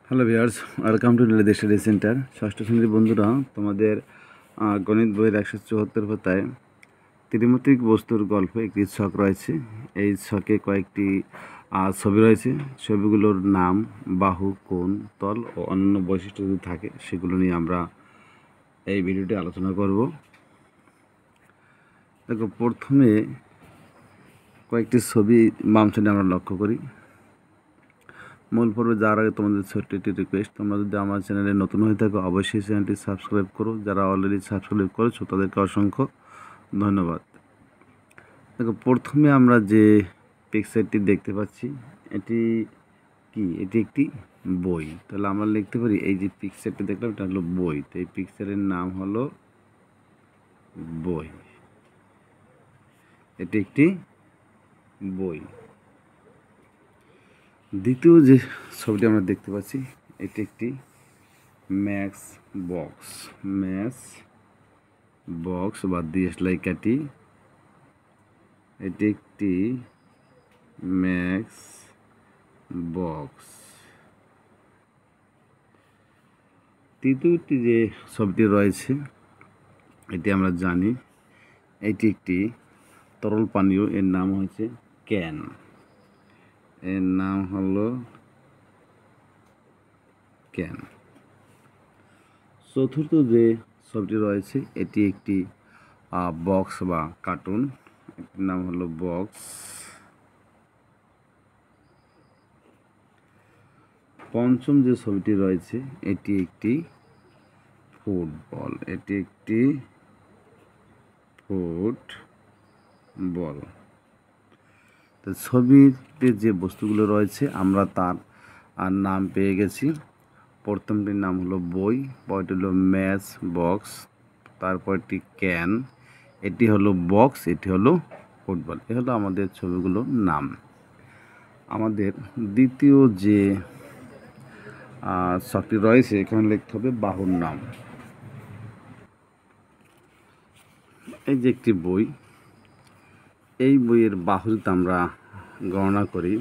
Hello viewers, welcome to daily study centre. ষষ্ঠ শ্রেণীর বন্ধুরা, তোমাদের গণিত বইয়ের 174 পাতায় ত্রিমাত্রিক বস্তুর গল্প একটি ছক রয়েছে। এই ছকে কয়েকটি ছবি রয়েছে। ছবিগুলোর নাম, বাহু, কোণ, তল ও অন্যান্য বৈশিষ্ট্য যদি থাকে সেগুলো নিয়ে আমরা এই ভিডিওটি আলোচনা করব। দেখো, প্রথমে কয়েকটি ছবি বাম সাইডে আমরা লক্ষ্য করি। মূল পর্বে যাওয়ার আগে তোমাদের ছোট্ট একটি রিকোয়েস্ট, তোমরা যদি আমার চ্যানেলে নতুন হয়ে থাকো অবশ্যই চ্যানেলটি সাবস্ক্রাইব করো। যারা অলরেডি সাবস্ক্রাইব করেছো তাদেরকে অসংখ্য ধন্যবাদ। দেখো, প্রথমে আমরা যে পিকচারটি দেখতে পাচ্ছি এটি কি? এটি একটি বই। তাহলে আমরা লিখতে পারি এই যে পিকচারটি দেখলাম এটা হলো বই। তো এই পিকচারের নাম হলো বই। এটি একটি বই। দ্বিতীয় যে ছবিটি আমরা দেখতে পাচ্ছি এটি একটি ম্যাথস বক্স। ম্যাথস বক্স বা দেশলাই কাঠি। এটি একটি ম্যাথস বক্স। তৃতীয়টি যে ছবিটি রয়েছে এটি আমরা জানি এটি একটি তরল পানীয়, এর নাম হচ্ছে ক্যান। এর নাম হলো ক্যান। চতুর্থ যে ছবিটি রয়েছে এটি একটি বক্স বা কার্টুন, এটির নাম হলো বক্স। পঞ্চম যে ছবিটি রয়েছে এটি একটি ফুটবল। এটি একটি ফুটবল। তো ছবিতে যে বস্তুগুলো রয়েছে আমরা তার নাম পেয়ে গেছি। প্রথমটির নাম হলো বই, পরটি হলো ম্যাথস বক্স, তারপরটি ক্যান, এটি হলো বক্স, এটি হলো ফুটবল। এ হলো আমাদের ছবিগুলোর নাম। আমাদের দ্বিতীয় যে ছকটি রয়েছে এখানে লিখতে হবে বাহুর নাম। এই যে একটি বই, এই বইয়ের বাহু যদি আমরা গণনা করি,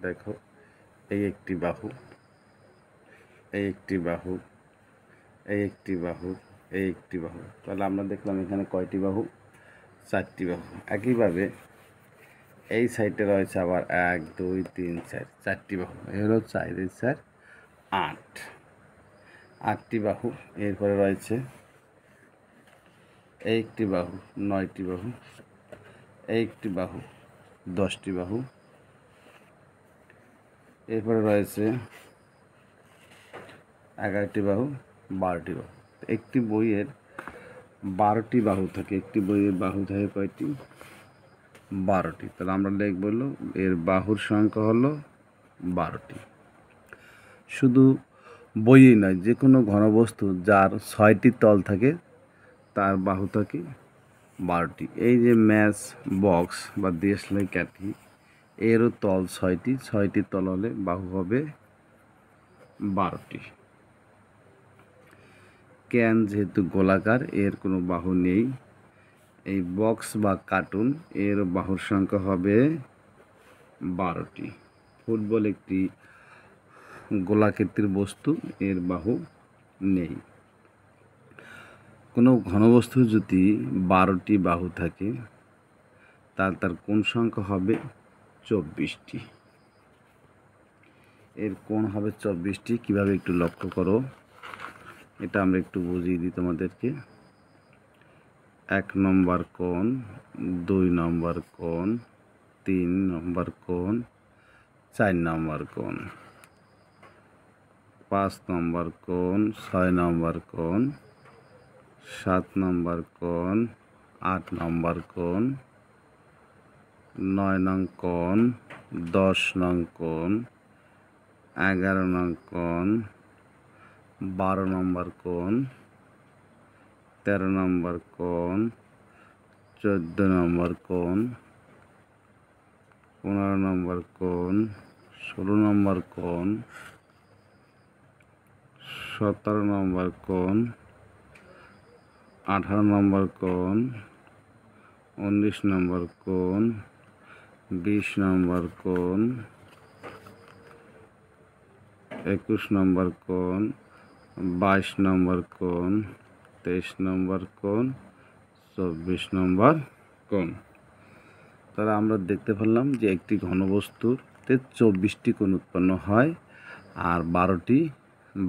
দেখো এই একটি বাহু, এই একটি বাহু, এই একটি বাহু, এই একটি বাহু। তাহলে আমরা দেখলাম এখানে কয়টি বাহু? 4টি বাহু। একইভাবে এই সাইডে রয়েছে আবার 1 2 3 4, 4টি বাহু। এই হলো 4 4 8, 8টি বাহু। এরপরে রয়েছে এই একটি বাহু, 9টি বাহু, এই একটি বাহু, 10টি বাহু। এরপরে রয়েছে 11টি বাহু, 12টি বাহু। একটি বইয়ের 12টি বাহু থাকে। একটি বইয়ের বাহু থাকে কয়টি? 12টি। তাহলে আমরা লিখব হলো এর বাহুর সংখ্যা হলো 12টি। শুধু বইই নয়, যে কোনো ঘনবস্তু যার 6টি তল থাকে তার বাহু থাকে 12টি। এই যে ম্যাথস বক্স বা দেশলাই কাঠি, এরও তল 6টি। 6টি তল হলে বাহু হবে 12টি। ক্যান যেহেতু গোলাকার, এর কোনো বাহু নেই। এই বক্স বা কার্টুন, এর বাহুর সংখ্যা হবে 12টি। ফুটবল একটি গোলাকৃতির বস্তু, এর বাহু নেই। কোনো ঘনবস্তু যদি 12টি বাহু থাকে তার কোণ সংখ্যা হবে 24টি। এর কোণ হবে 24টি। কীভাবে একটু লক্ষ্য করো, এটা আমরা একটু বুঝিয়ে দিই তোমাদেরকে। 1 নম্বর কোণ, 2 নম্বর কোণ, 3 নম্বর কোণ, 4 নম্বর কোণ, 5 নম্বর কোণ, 6 নম্বর কোণ, 7 নম্বর কোণ, 8 নম্বর কোণ, 9 নং কোণ, 10 নং কোণ, 11 নং কোণ, 12 নম্বর কোণ, 13 নম্বর কোণ, 14 নম্বর কোণ, 15 নম্বর কোণ, 16 নম্বর কোণ, 17 নম্বর কোণ, 18 নম্বর কোণ, 19 নম্বর কোণ, 20 নম্বর কোণ, 21 নম্বর কোণ, 22 নম্বর কোণ, 23 নম্বর কোণ, 24 নম্বর কোণ। তাহলে আমরা দেখতে পেলাম যে একটি ঘনবস্তুতে 24টি কোণ উৎপন্ন হয় আর 12টি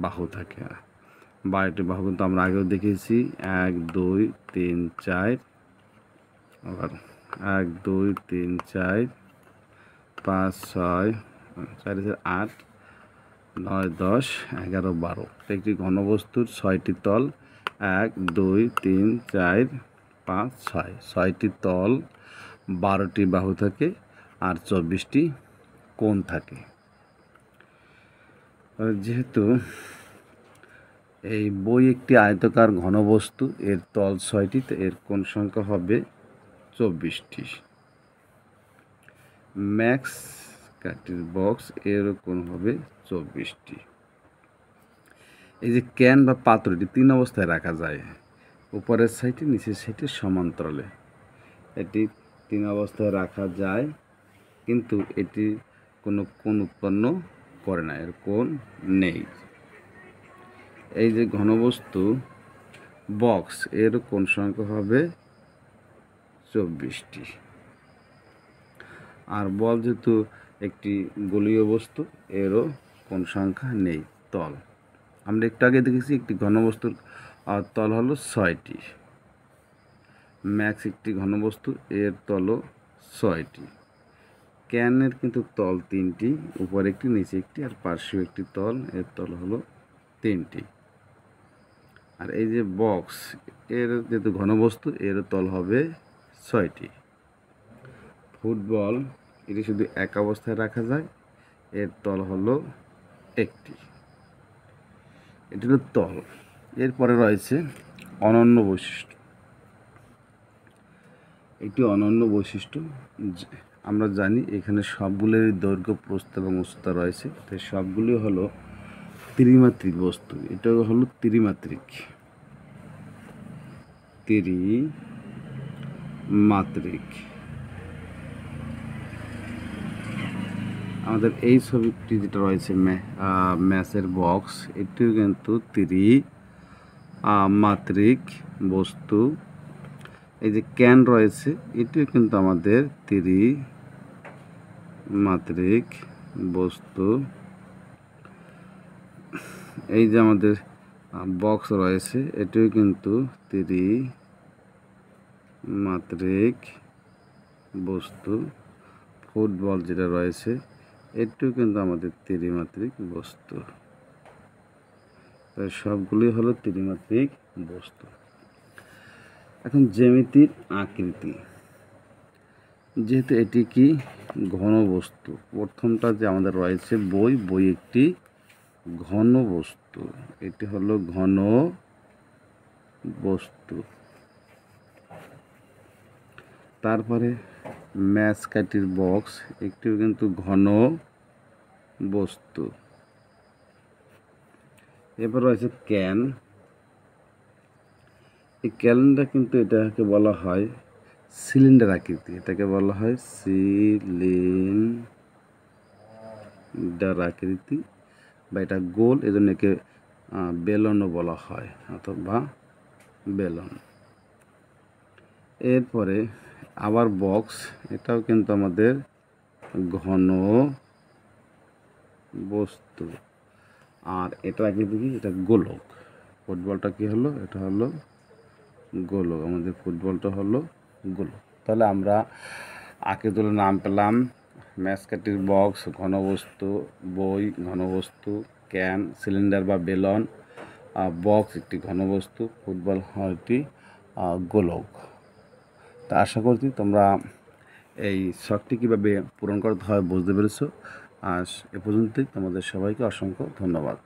বাহু থাকে। 12টি বাহু কিন্তু আমরা আগেও দেখেছি, 1 2 3 4, আবার 1 2 3 4 5 6 4 8 9 10 11 12। একটি ঘনবস্তুর 6টি তল, 1 2 3 4 5 6, 6টি তল, 12টি বাহু থাকে আর 24টি কোণ থাকে। যেহেতু এই বই একটি আয়তাকার ঘনবস্তু, এর তল 6টি, এর কোণ সংখ্যা হবে 24টি। ম্যাক্স কাঠের বক্স, এর কোণ হবে 24টি। এই যে ক্যান বা পাত্রটি 3 অবস্থায় রাখা যায়, উপরের সাইডে নিচের সাইডে সমান্তরালে। এটি 3 অবস্থায় রাখা যায়, কিন্তু এটি কোনো কোণ উৎপন্ন করে না, এর কোণ নেই। এই যে ঘনবস্তু বক্স, এর কোণ সংখ্যা হবে 24টি। আর বল যেহেতু একটি গোলীয় বস্তু, এরও কোণ সংখ্যা নেই, তল। আমরা একটু আগে দেখেছি একটি ঘনবস্তুর তল হলো 6টি। ম্যাক্স একটি ঘনবস্তু, এর তলও 6টি। ক্যানের কিন্তু তল 3টি, উপরে একটি নিচে একটি আর পার্শ্বীয় একটি তল, এর তল হলো 3টি। আর এই যে বক্স, এর যেহেতু ঘনবস্তু, এর তল হবে 6টি। ফুটবল, এটি শুধু এক অবস্থায় রাখা যায়, এর তল হলো 1টি। এটি হলো তল। এরপরে রয়েছে অনন্য বৈশিষ্ট্য। একটি অনন্য বৈশিষ্ট্য, আমরা জানি এখানে সবগুলোর দৈর্ঘ্য, প্রস্থ এবং উচ্চতা রয়েছে, তাই সবগুলি হলো ত্রিমাত্রিক বস্তু। এটা হলো ত্রিমাত্রিক। আমাদের এই ছবিটি যেটা রয়েছে ম্যাচের বক্স, এটিও কিন্তু ত্রিমাত্রিক বস্তু। এই যে ক্যান রয়েছে, এটিও কিন্তু আমাদের ত্রিমাত্রিক বস্তু। এই যে আমাদের বক্স রয়েছে, এটিও কিন্তু ত্রিমাত্রিক বস্তু। ফুটবল যেটা রয়েছে, এটিও কিন্তু আমাদের ত্রিমাত্রিক বস্তু। তাই সবগুলি হলো ত্রিমাত্রিক বস্তু। এখন জ্যামিতির আকৃতি, যেহেতু এটি কি ঘনবস্তু, প্রথমটা যে আমাদের রয়েছে বই একটি ঘনবস্তু, এটি হলো ঘনবস্তু। তারপরে ম্যাচ কাঠির বক্স, একটিও কিন্তু ঘনবস্তু। এরপর রয়েছে ক্যান। এই ক্যানটা কিন্তু এটাকে বলা হয় সিলিন্ডার আকৃতি, এটাকে বলা হয় সিলিন্ডার আকৃতি, বা এটা গোল, এজন্য একে বেলনও বলা হয়, অথবা বেলন। এরপরে আবার বক্স, এটাও কিন্তু আমাদের ঘন বস্তু। আর এটা আকৃতি কি, এটা গোলক। ফুটবলটা কি হলো, এটা হলো গোলক। আমাদের ফুটবলটা হলো গোলক। তাহলে আমরা আকৃতির নাম পেলাম: ম্যাচ কাঠির বক্স ঘনবস্তু, বই ঘনবস্তু, ক্যান সিলিন্ডার বা বেলন, বক্স একটি ঘনবস্তু, ফুটবল একটি গোলক। তা আশা করছি তোমরা এই শখটি কীভাবে পূরণ করতে হয় বুঝতে পেরেছো। আর এ পর্যন্তই। তোমাদের সবাইকে অসংখ্য ধন্যবাদ।